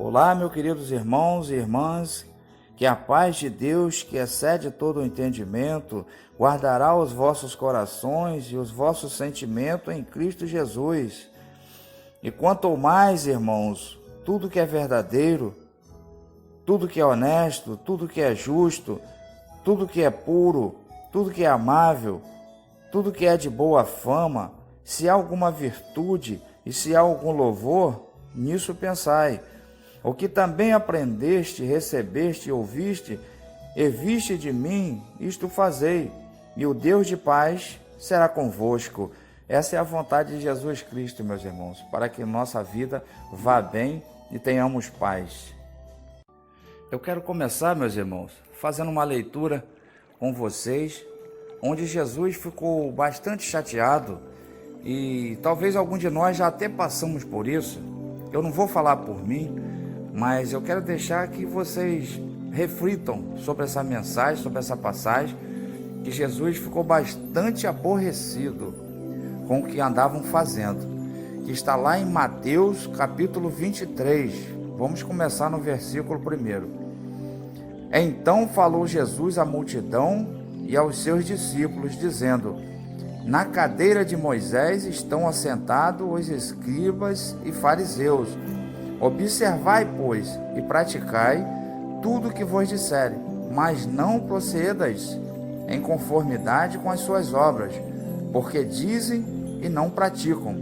Olá, meus queridos irmãos e irmãs, que a paz de Deus, que excede todo o entendimento, guardará os vossos corações e os vossos sentimentos em Cristo Jesus. E quanto mais, irmãos, tudo que é verdadeiro, tudo que é honesto, tudo que é justo, tudo que é puro, tudo que é amável, tudo que é de boa fama, se há alguma virtude e se há algum louvor, nisso pensai. O que também aprendeste, recebeste e ouviste, e viste de mim, isto fazei, e o Deus de paz será convosco. Essa é a vontade de Jesus Cristo, meus irmãos, para que nossa vida vá bem e tenhamos paz. Eu quero começar, meus irmãos, fazendo uma leitura com vocês, onde Jesus ficou bastante chateado, e talvez algum de nós já até passamos por isso. Eu não vou falar por mim, mas eu quero deixar que vocês reflitam sobre essa mensagem, sobre essa passagem, que Jesus ficou bastante aborrecido com o que andavam fazendo, que está lá em Mateus capítulo 23. Vamos começar no versículo 1. Então falou Jesus à multidão e aos seus discípulos, dizendo: Na cadeira de Moisés estão assentados os escribas e fariseus. Observai, pois, e praticai tudo o que vos disserem, mas não procedais em conformidade com as suas obras, porque dizem e não praticam.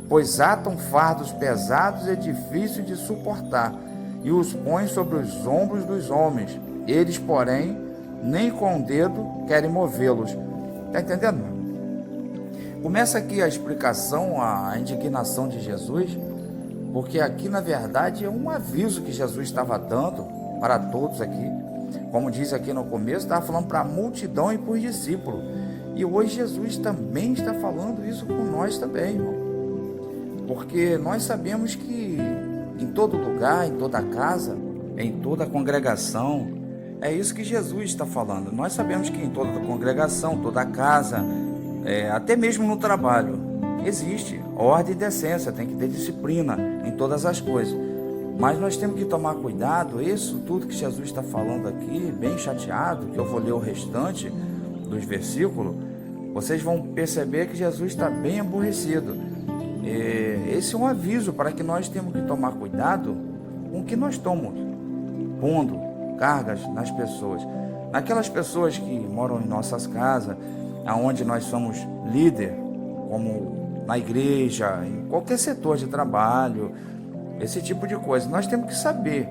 Pois atam fardos pesados e difíceis de suportar, e os põem sobre os ombros dos homens. Eles, porém, nem com o dedo querem movê-los. Está entendendo? Começa aqui a explicação, a indignação de Jesus, porque aqui, na verdade, é um aviso que Jesus estava dando para todos aqui. Como diz aqui no começo, estava falando para a multidão e para os discípulos. E hoje Jesus também está falando isso com nós também, irmão. Porque nós sabemos que em todo lugar, em toda casa, em toda congregação, é isso que Jesus está falando. Nós sabemos que em toda congregação, toda casa, até mesmo no trabalho, existe ordem e decência, tem que ter disciplina em todas as coisas. Mas nós temos que tomar cuidado. Isso tudo que Jesus está falando aqui, bem chateado, que eu vou ler o restante dos versículos, vocês vão perceber que Jesus está bem aborrecido. Esse é um aviso para que nós temos que tomar cuidado com o que nós estamos pondo cargas nas pessoas. Naquelas pessoas que moram em nossas casas, aonde nós somos líder, como na igreja, em qualquer setor de trabalho, esse tipo de coisa. Nós temos que saber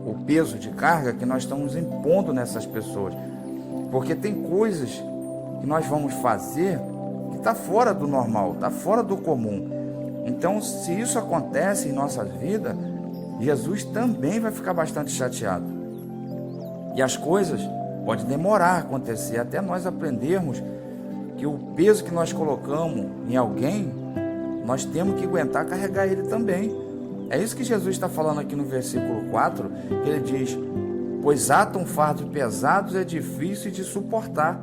o peso de carga que nós estamos impondo nessas pessoas, porque tem coisas que nós vamos fazer que está fora do normal, está fora do comum. Então, se isso acontece em nossas vidas, Jesus também vai ficar bastante chateado. E as coisas podem demorar a acontecer, até nós aprendermos que o peso que nós colocamos em alguém, nós temos que aguentar carregar ele também. É isso que Jesus está falando aqui no versículo 4, que ele diz: Pois atam fardos pesados e difíceis de suportar,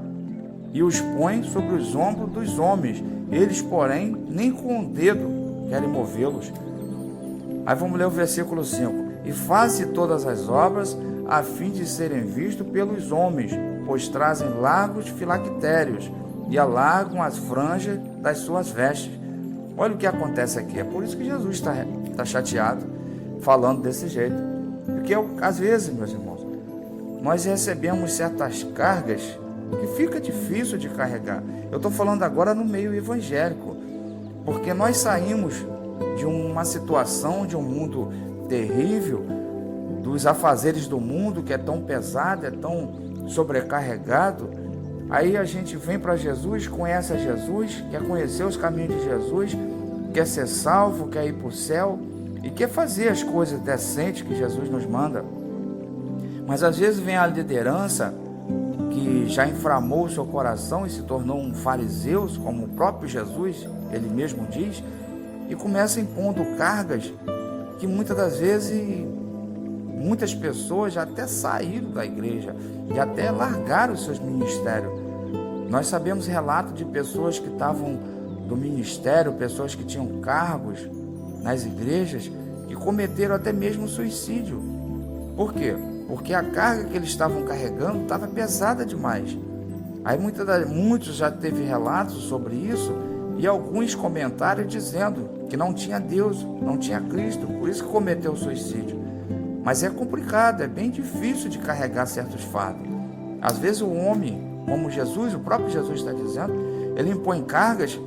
e os põem sobre os ombros dos homens. Eles, porém, nem com o dedo querem movê-los. Aí vamos ler o versículo 5. E faze todas as obras a fim de serem vistos pelos homens, pois trazem largos filactérios e alargam as franjas das suas vestes. Olha o que acontece aqui. É por isso que Jesus está chateado, falando desse jeito. Porque às vezes, meus irmãos, nós recebemos certas cargas que fica difícil de carregar. Eu estou falando agora no meio evangélico, porque nós saímos de uma situação, de um mundo terrível, dos afazeres do mundo, que é tão pesado, é tão sobrecarregado. Aí a gente vem para Jesus, conhece a Jesus, quer conhecer os caminhos de Jesus, quer ser salvo, quer ir para o céu e quer fazer as coisas decentes que Jesus nos manda. Mas às vezes vem a liderança que já inflamou o seu coração e se tornou um fariseu, como o próprio Jesus, ele mesmo diz, e começa impondo cargas que muitas das vezes muitas pessoas já até saíram da igreja, já até largaram os seus ministérios. Nós sabemos relatos de pessoas que estavam do ministério, pessoas que tinham cargos nas igrejas, que e cometeram até mesmo suicídio. Por quê? Porque a carga que eles estavam carregando estava pesada demais. Aí muitos já teve relatos sobre isso e alguns comentários dizendo que não tinha Deus, não tinha Cristo, por isso que cometeu o suicídio. Mas é complicado, é bem difícil de carregar certos fardos. Às vezes o homem, como Jesus, o próprio Jesus está dizendo, ele impõe cargas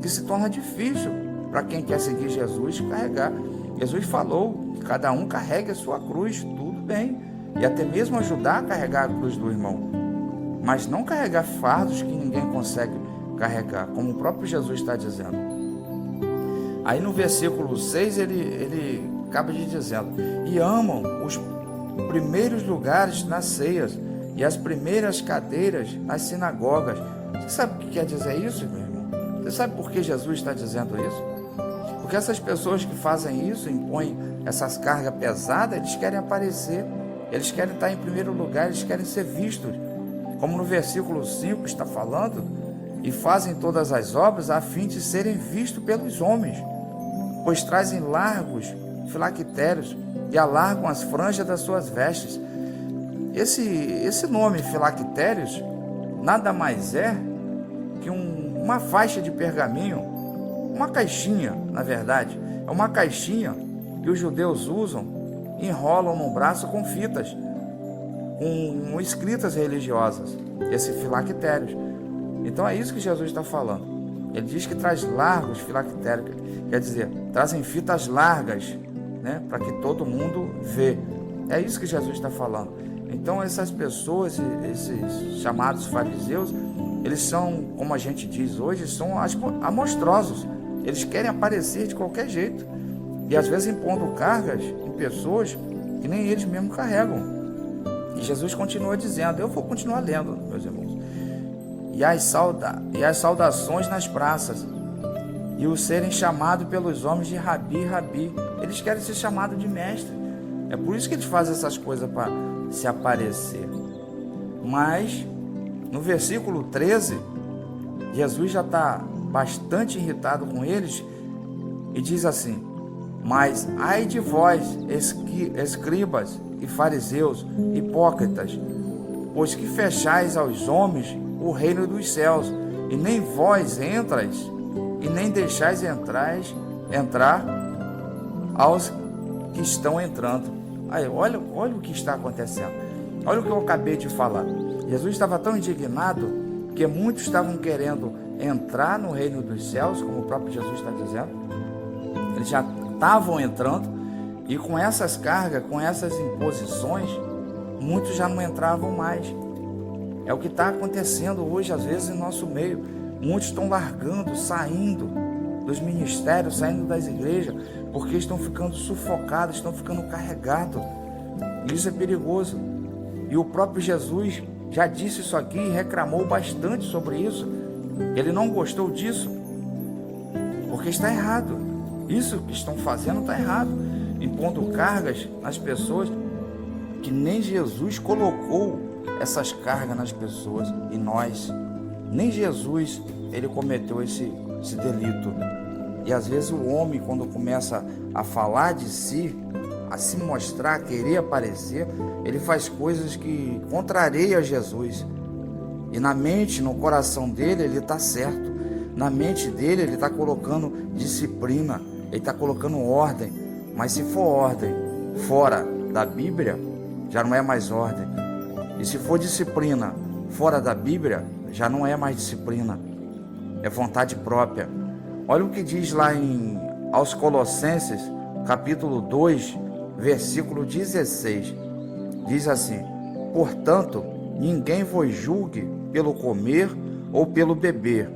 que se torna difícil para quem quer seguir Jesus carregar. Jesus falou que cada um carregue a sua cruz, tudo bem, e até mesmo ajudar a carregar a cruz do irmão, mas não carregar fardos que ninguém consegue carregar, como o próprio Jesus está dizendo. Aí no versículo 6 ele acaba de dizendo: e amam os primeiros lugares nas ceias e as primeiras cadeiras nas sinagogas. Você sabe o que quer dizer isso, meu irmão? Você sabe por que Jesus está dizendo isso? Porque essas pessoas que fazem isso, impõem essas cargas pesadas, eles querem aparecer, eles querem estar em primeiro lugar, eles querem ser vistos, como no versículo 5 está falando, e fazem todas as obras a fim de serem vistos pelos homens, pois trazem largos filactérios e alargam as franjas das suas vestes. Esse nome filactérios nada mais é que uma faixa de pergaminho, uma caixinha, na verdade, é uma caixinha que os judeus usam, enrolam no braço com fitas, com escritas religiosas, esse filactérios. Então é isso que Jesus está falando. Ele diz que traz largos filactérios, quer dizer, trazem fitas largas, né, para que todo mundo vê. É isso que Jesus está falando. Então essas pessoas, esses chamados fariseus, eles são, como a gente diz hoje, são amostrosos. Eles querem aparecer de qualquer jeito e às vezes impondo cargas em pessoas que nem eles mesmos carregam. E Jesus continua dizendo, eu vou continuar lendo, meus irmãos, e as saudações nas praças, e o serem chamados pelos homens de Rabi, Rabi. Eles querem ser chamados de mestre. É por isso que eles fazem essas coisas para se aparecer. Mas no versículo 13, Jesus já está bastante irritado com eles e diz assim: mas ai de vós, escribas e fariseus, hipócritas, pois que fechais aos homens o reino dos céus, e nem vós entrais, e nem deixais entrar aos que estão entrando. Aí, olha o que está acontecendo. Olha o que eu acabei de falar. Jesus estava tão indignado que muitos estavam querendo entrar no reino dos céus, como o próprio Jesus está dizendo. Eles já estavam entrando, e com essas cargas, com essas imposições, muitos já não entravam mais. É o que está acontecendo hoje, às vezes, em nosso meio. Muitos estão largando, saindo dos ministérios, saindo das igrejas, porque estão ficando sufocados, estão ficando carregados. Isso é perigoso. E o próprio Jesus já disse isso aqui e reclamou bastante sobre isso. Ele não gostou disso, porque está errado. Isso que estão fazendo está errado, impondo cargas nas pessoas, que nem Jesus colocou essas cargas nas pessoas, e nós, nem Jesus, ele cometeu esse delito. E às vezes o homem, quando começa a falar de si, a se mostrar, a querer aparecer, ele faz coisas que contrariam Jesus. E na mente, no coração dele, ele está certo. Na mente dele, ele está colocando disciplina, ele está colocando ordem. Mas se for ordem fora da Bíblia, já não é mais ordem. E se for disciplina fora da Bíblia, já não é mais disciplina, é vontade própria. Olha o que diz lá aos Colossenses, capítulo 2, versículo 16. Diz assim: portanto, ninguém vos julgue pelo comer ou pelo beber,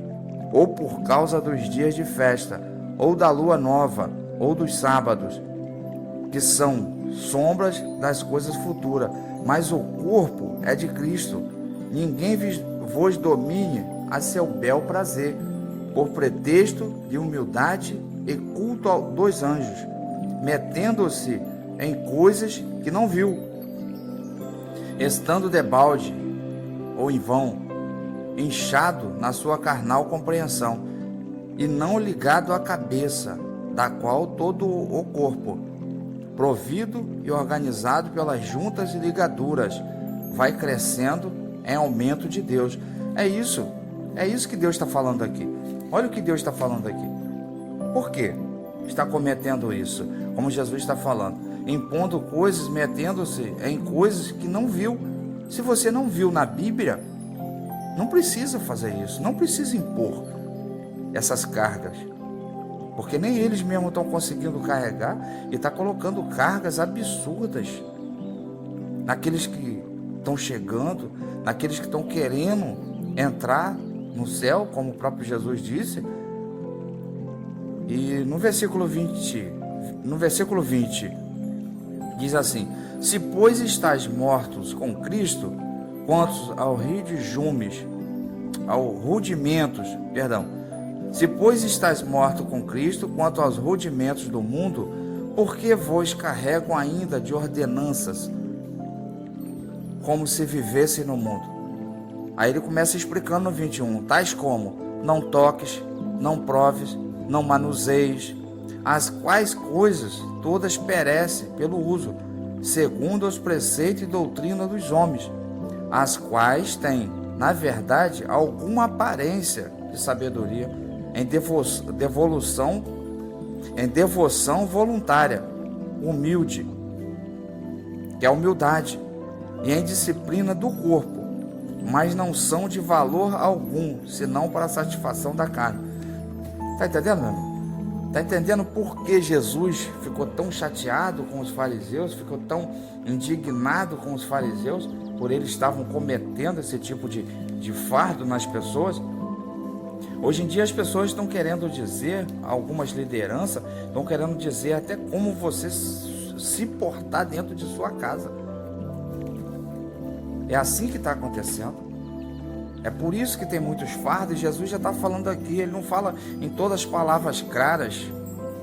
ou por causa dos dias de festa, ou da lua nova, ou dos sábados, que são sombras das coisas futuras, mas o corpo é de Cristo. Ninguém vos domine a seu bel prazer, por pretexto de humildade e culto dos anjos, metendo-se em coisas que não viu, estando debalde ou em vão, inchado na sua carnal compreensão, e não ligado à cabeça, da qual todo o corpo, provido e organizado pelas juntas e ligaduras, vai crescendo em aumento de Deus. É isso que Deus está falando aqui. Olha o que Deus está falando aqui. Por quê? Está cometendo isso, como Jesus está falando, impondo coisas, metendo-se em coisas que não viu. Se você não viu na Bíblia, não precisa fazer isso, não precisa impor essas cargas, porque nem eles mesmos estão conseguindo carregar e está colocando cargas absurdas naqueles que estão chegando, naqueles que estão querendo entrar no céu, como o próprio Jesus disse. E no versículo 20 diz assim: se pois estáis mortos com Cristo, quantos se pois estáis mortos com Cristo, quanto aos rudimentos do mundo, por que vos carregam ainda de ordenanças, como se vivessem no mundo? Aí ele começa explicando no 21, tais como: não toques, não proves, não manuseies, as quais coisas todas perecem pelo uso, segundo os preceitos e doutrina dos homens, as quais têm, na verdade, alguma aparência de sabedoria, em devoção voluntária, humilde, que é a humildade, e em disciplina do corpo, mas não são de valor algum, senão para a satisfação da carne. Está entendendo, meu irmão? Está entendendo por que Jesus ficou tão chateado com os fariseus, ficou tão indignado com os fariseus, por eles estavam cometendo esse tipo de fardo nas pessoas? Hoje em dia as pessoas estão querendo dizer, algumas lideranças estão querendo dizer até como você se portar dentro de sua casa. É assim que está acontecendo. É por isso que tem muitos fardos. Jesus já está falando aqui, ele não fala em todas as palavras claras,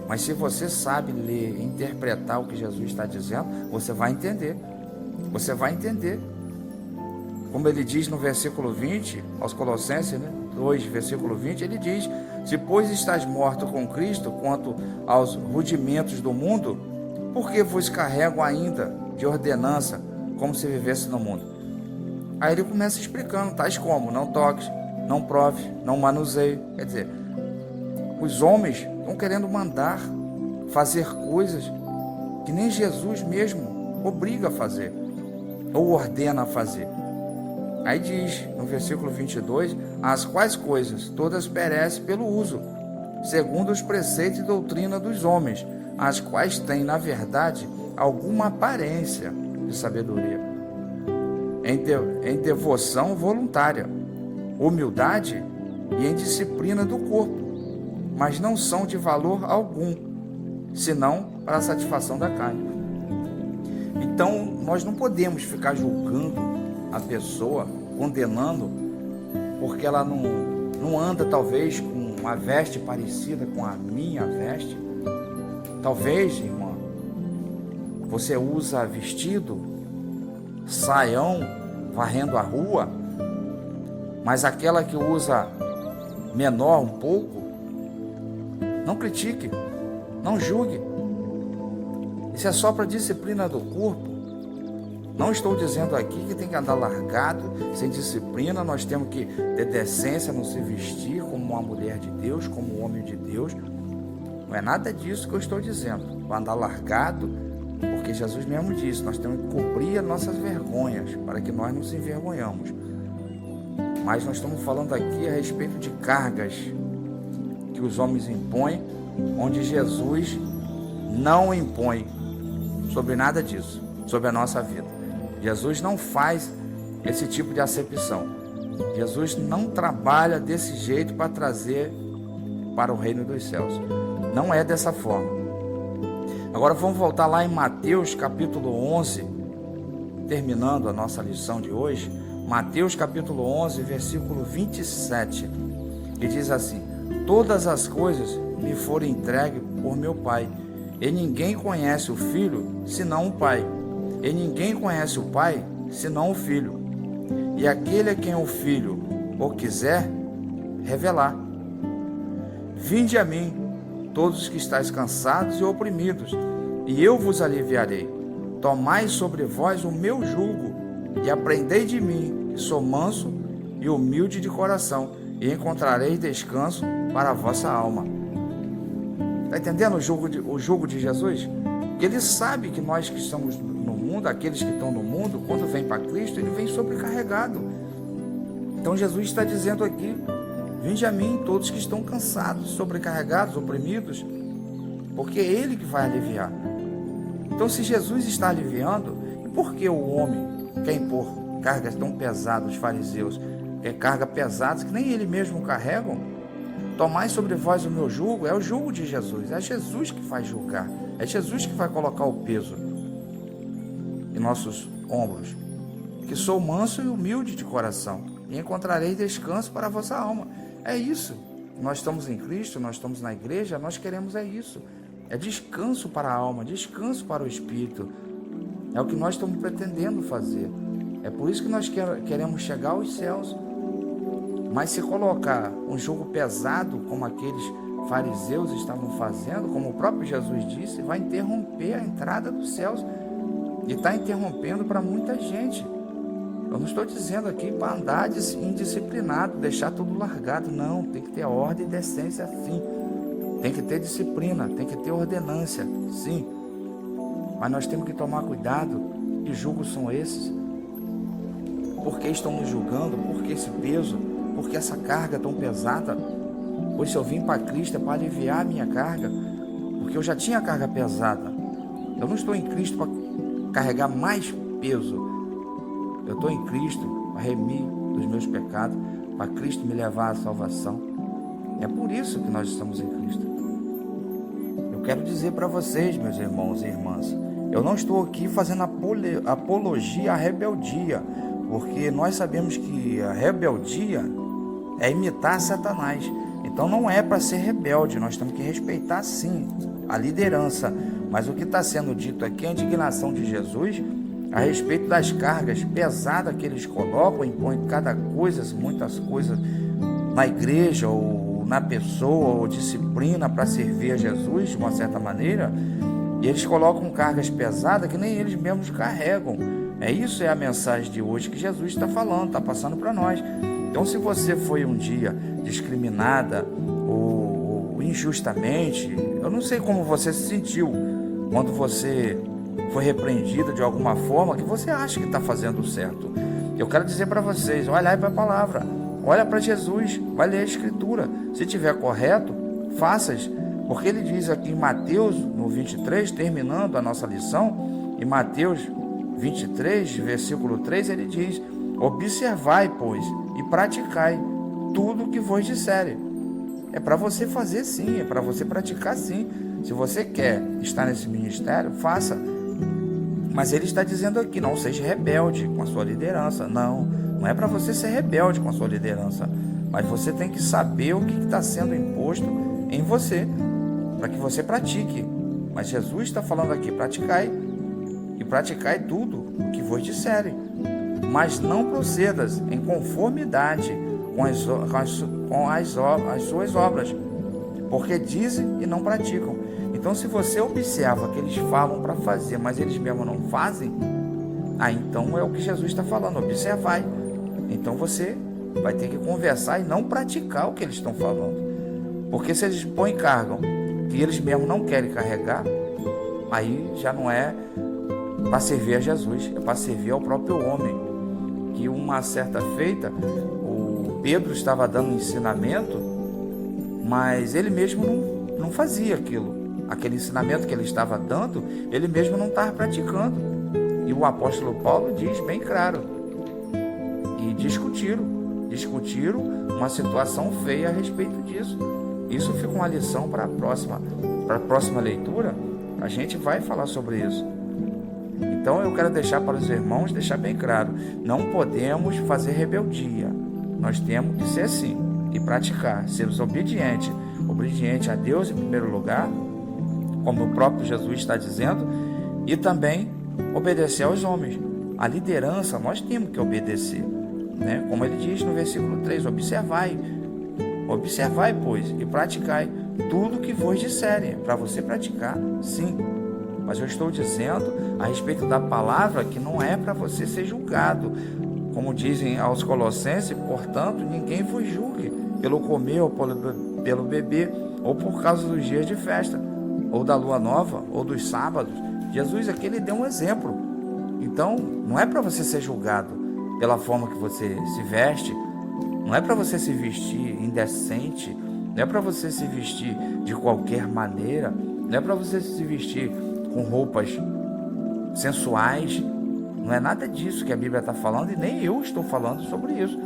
mas se você sabe ler, interpretar o que Jesus está dizendo, você vai entender. Você vai entender. Como ele diz no versículo 20, aos Colossenses, 2, versículo 20, ele diz: se pois estás morto com Cristo, quanto aos rudimentos do mundo, por que vos carrego ainda de ordenança, como se vivesse no mundo? Aí ele começa explicando, tais como: não toques, não proves, não manuseie. Quer dizer, os homens estão querendo mandar fazer coisas que nem Jesus mesmo obriga a fazer, ou ordena a fazer. Aí diz, no versículo 22, as quais coisas todas perecem pelo uso, segundo os preceitos e doutrina dos homens, as quais têm, na verdade, alguma aparência de sabedoria, em devoção voluntária, humildade e em disciplina do corpo, mas não são de valor algum, senão para a satisfação da carne. Então, nós não podemos ficar julgando a pessoa, condenando, porque ela não anda talvez com uma veste parecida com a minha veste. Talvez, irmã, você usa vestido, saião, varrendo a rua, mas aquela que usa menor um pouco, não critique, não julgue. Isso é só para disciplina do corpo. Não estou dizendo aqui que tem que andar largado, sem disciplina. Nós temos que ter decência, não se vestir como uma mulher de Deus, como um homem de Deus. Não é nada disso que eu estou dizendo, para andar largado, porque Jesus mesmo disse, nós temos que cobrir as nossas vergonhas, para que nós não se envergonhamos. Mas nós estamos falando aqui a respeito de cargas que os homens impõem, onde Jesus não impõe sobre nada disso, sobre a nossa vida. Jesus não faz esse tipo de acepção. Jesus não trabalha desse jeito para trazer para o reino dos céus. Não é dessa forma. Agora vamos voltar lá em Mateus capítulo 11, terminando a nossa lição de hoje. Mateus capítulo 11, versículo 27, que diz assim: todas as coisas me foram entregues por meu Pai, e ninguém conhece o Filho, senão o Pai, e ninguém conhece o Pai, senão o Filho, e aquele a quem o Filho o quiser revelar. Vinde a mim, todos os que estáis cansados e oprimidos, e eu vos aliviarei. Tomai sobre vós o meu jugo, e aprendei de mim, que sou manso e humilde de coração, e encontrareis descanso para a vossa alma. Está entendendo o jugo de Jesus? Porque ele sabe que nós que estamos no mundo, aqueles que estão no mundo, quando vem para Cristo, ele vem sobrecarregado. Então Jesus está dizendo aqui: vinde a mim todos que estão cansados, sobrecarregados, oprimidos, porque é Ele que vai aliviar. Então, se Jesus está aliviando, e por que o homem quer impor cargas tão pesadas, os fariseus, cargas pesadas que nem ele mesmo carregam? Tomai sobre vós o meu jugo, é o jugo de Jesus, é Jesus que vai julgar, é Jesus que vai colocar o peso em nossos ombros. Que sou manso e humilde de coração, e encontrarei descanso para a vossa alma. É isso. Nós estamos em Cristo, nós estamos na igreja, nós queremos isso. É descanso para a alma, descanso para o espírito. É o que nós estamos pretendendo fazer. É por isso que nós queremos chegar aos céus. Mas se colocar um jugo pesado, como aqueles fariseus estavam fazendo, como o próprio Jesus disse, vai interromper a entrada dos céus. E está interrompendo para muita gente. Eu não estou dizendo aqui para andar indisciplinado, deixar tudo largado. Não, tem que ter ordem e decência, sim. Tem que ter disciplina, tem que ter ordenância, sim. Mas nós temos que tomar cuidado. Que julgos são esses? Por que estão nos julgando? Por que esse peso? Por que essa carga tão pesada? Pois se eu vim para Cristo é para aliviar a minha carga, porque eu já tinha carga pesada. Eu não estou em Cristo para carregar mais peso. Eu estou em Cristo para remir dos meus pecados, para Cristo me levar à salvação. É por isso que nós estamos em Cristo. Eu quero dizer para vocês, meus irmãos e irmãs, eu não estou aqui fazendo apologia à rebeldia, porque nós sabemos que a rebeldia é imitar Satanás. Então não é para ser rebelde, nós temos que respeitar sim a liderança. Mas o que está sendo dito aqui é a indignação de Jesus a respeito das cargas pesadas que eles colocam, impõem cada coisa, muitas coisas na igreja ou na pessoa, ou disciplina para servir a Jesus de uma certa maneira, e eles colocam cargas pesadas que nem eles mesmos carregam. Isso é a mensagem de hoje que Jesus está falando, está passando para nós. Então, se você foi um dia discriminada ou injustamente, eu não sei como você se sentiu quando você foi repreendida de alguma forma que você acha que está fazendo certo. Eu quero dizer para vocês, olhai para a palavra, olha para Jesus, vai ler a Escritura. Se tiver correto, faças, porque ele diz aqui em Mateus, no 23, terminando a nossa lição, em Mateus 23, versículo 3, ele diz: observai, pois, e praticai tudo o que vos disserem. É para você fazer sim, é para você praticar sim. Se você quer estar nesse ministério, faça. Mas ele está dizendo aqui, não seja rebelde com a sua liderança. Não é para você ser rebelde com a sua liderança, mas você tem que saber o que está sendo imposto em você, para que você pratique. Mas Jesus está falando aqui, praticai, e praticai tudo o que vos disserem, mas não procedas em conformidade com as suas obras, porque dizem e não praticam. Então, se você observa que eles falam para fazer, mas eles mesmos não fazem, então é o que Jesus está falando, observai. Então você vai ter que conversar e não praticar o que eles estão falando. Porque se eles põem carga que eles mesmos não querem carregar, aí já não é para servir a Jesus, é para servir ao próprio homem. Que uma certa feita, o Pedro estava dando ensinamento, mas ele mesmo não fazia aquilo. Aquele ensinamento que ele estava dando, ele mesmo não estava praticando. E o apóstolo Paulo diz bem claro. E discutiram uma situação feia a respeito disso. Isso fica uma lição para a próxima leitura. A gente vai falar sobre isso. Então eu quero deixar para os irmãos, deixar bem claro, não podemos fazer rebeldia. Nós temos que ser assim e praticar, sermos obedientes a Deus em primeiro lugar, como o próprio Jesus está dizendo, e também obedecer aos homens. A liderança nós temos que obedecer, né? Como ele diz no versículo 3, observai, pois, e praticai tudo o que vos disserem, para você praticar, sim. Mas eu estou dizendo a respeito da palavra que não é para você ser julgado. Como dizem aos Colossenses, portanto, ninguém vos julgue pelo comer ou pelo beber, ou por causa dos dias de festa, ou da lua nova, ou dos sábados. Jesus aqui ele deu um exemplo. Então, não é para você ser julgado pela forma que você se veste, não é para você se vestir indecente, não é para você se vestir de qualquer maneira, não é para você se vestir com roupas sensuais. Não é nada disso que a Bíblia está falando e nem eu estou falando sobre isso.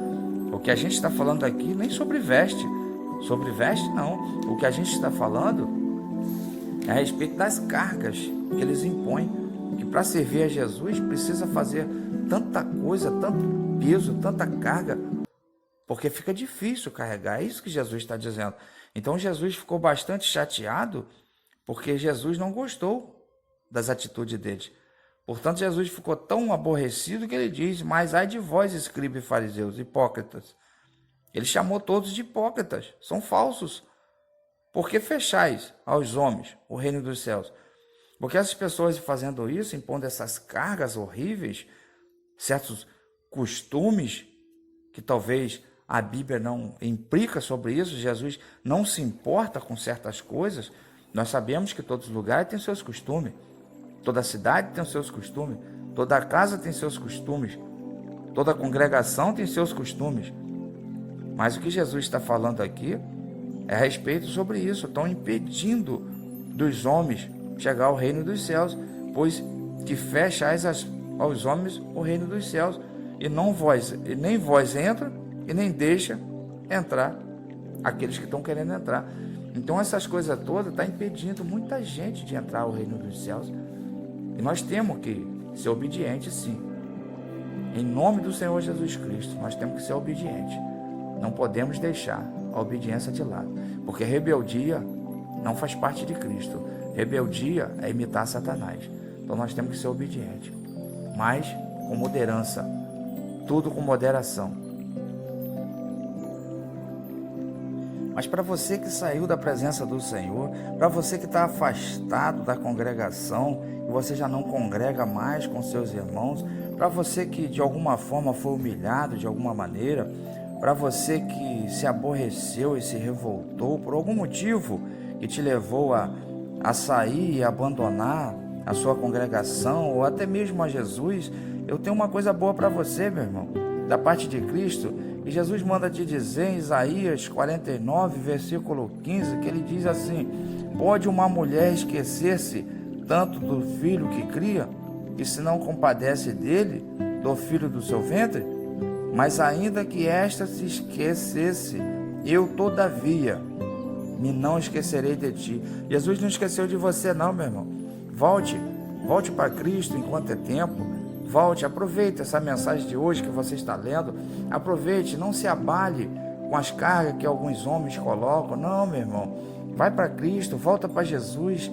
O que a gente está falando aqui nem sobre veste. Sobre veste não. O que a gente está falando é a respeito das cargas que eles impõem. Que para servir a Jesus precisa fazer tanta coisa, tanto peso, tanta carga, porque fica difícil carregar. É isso que Jesus está dizendo. Então Jesus ficou bastante chateado porque Jesus não gostou das atitudes deles. Portanto, Jesus ficou tão aborrecido que ele diz: mas ai de vós, escribas e fariseus, hipócritas. Ele chamou todos de hipócritas, são falsos. Por que fechais aos homens o reino dos céus? Porque essas pessoas fazendo isso, impondo essas cargas horríveis, certos costumes que talvez a Bíblia não implica sobre isso, Jesus não se importa com certas coisas. Nós sabemos que todos os lugares têm seus costumes. Toda cidade tem os seus costumes, toda casa tem seus costumes, toda congregação tem seus costumes. Mas o que Jesus está falando aqui é a respeito sobre isso. Estão impedindo dos homens chegar ao reino dos céus, pois que fechais aos homens o reino dos céus, e nem vós entra e nem deixa entrar aqueles que estão querendo entrar. Então essas coisas todas estão impedindo muita gente de entrar ao reino dos céus. E nós temos que ser obedientes, sim. Em nome do Senhor Jesus Cristo, nós temos que ser obedientes. Não podemos deixar a obediência de lado, porque rebeldia não faz parte de Cristo. Rebeldia é imitar Satanás. Então nós temos que ser obedientes, mas com moderança, tudo com moderação. Mas para você que saiu da presença do Senhor, para você que está afastado da congregação, e você já não congrega mais com seus irmãos, para você que de alguma forma foi humilhado de alguma maneira, para você que se aborreceu e se revoltou por algum motivo que te levou a sair e abandonar a sua congregação ou até mesmo a Jesus, eu tenho uma coisa boa para você, meu irmão, da parte de Cristo. E Jesus manda te dizer em Isaías 49, versículo 15, que ele diz assim: pode uma mulher esquecer-se tanto do filho que cria, e se não compadece dele, do filho do seu ventre? Mas ainda que esta se esquecesse, eu todavia me não esquecerei de ti. Jesus não esqueceu de você não, meu irmão. Volte para Cristo enquanto é tempo. Volte, aproveite essa mensagem de hoje que você está lendo. Aproveite, não se abale com as cargas que alguns homens colocam. Não, meu irmão. Vai para Cristo, volta para Jesus.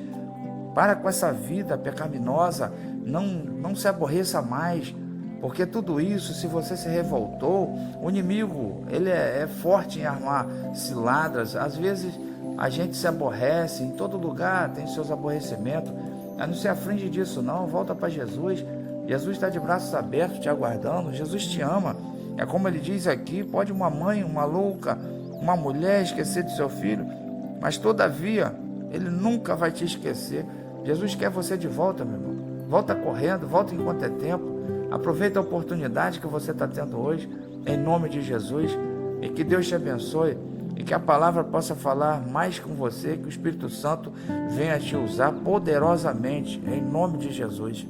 Para com essa vida pecaminosa. Não se aborreça mais. Porque tudo isso, se você se revoltou, o inimigo, ele é forte em armar ciladas. Às vezes a gente se aborrece, em todo lugar tem seus aborrecimentos. Mas não se aflige disso não, volta para Jesus. Jesus está de braços abertos te aguardando. Jesus te ama. É como ele diz aqui: pode uma mãe, uma louca, uma mulher esquecer de seu filho, mas todavia ele nunca vai te esquecer. Jesus quer você de volta, meu irmão. Volta correndo, volta enquanto é tempo. Aproveita a oportunidade que você está tendo hoje, em nome de Jesus. E que Deus te abençoe, e que a palavra possa falar mais com você, que o Espírito Santo venha te usar poderosamente, em nome de Jesus.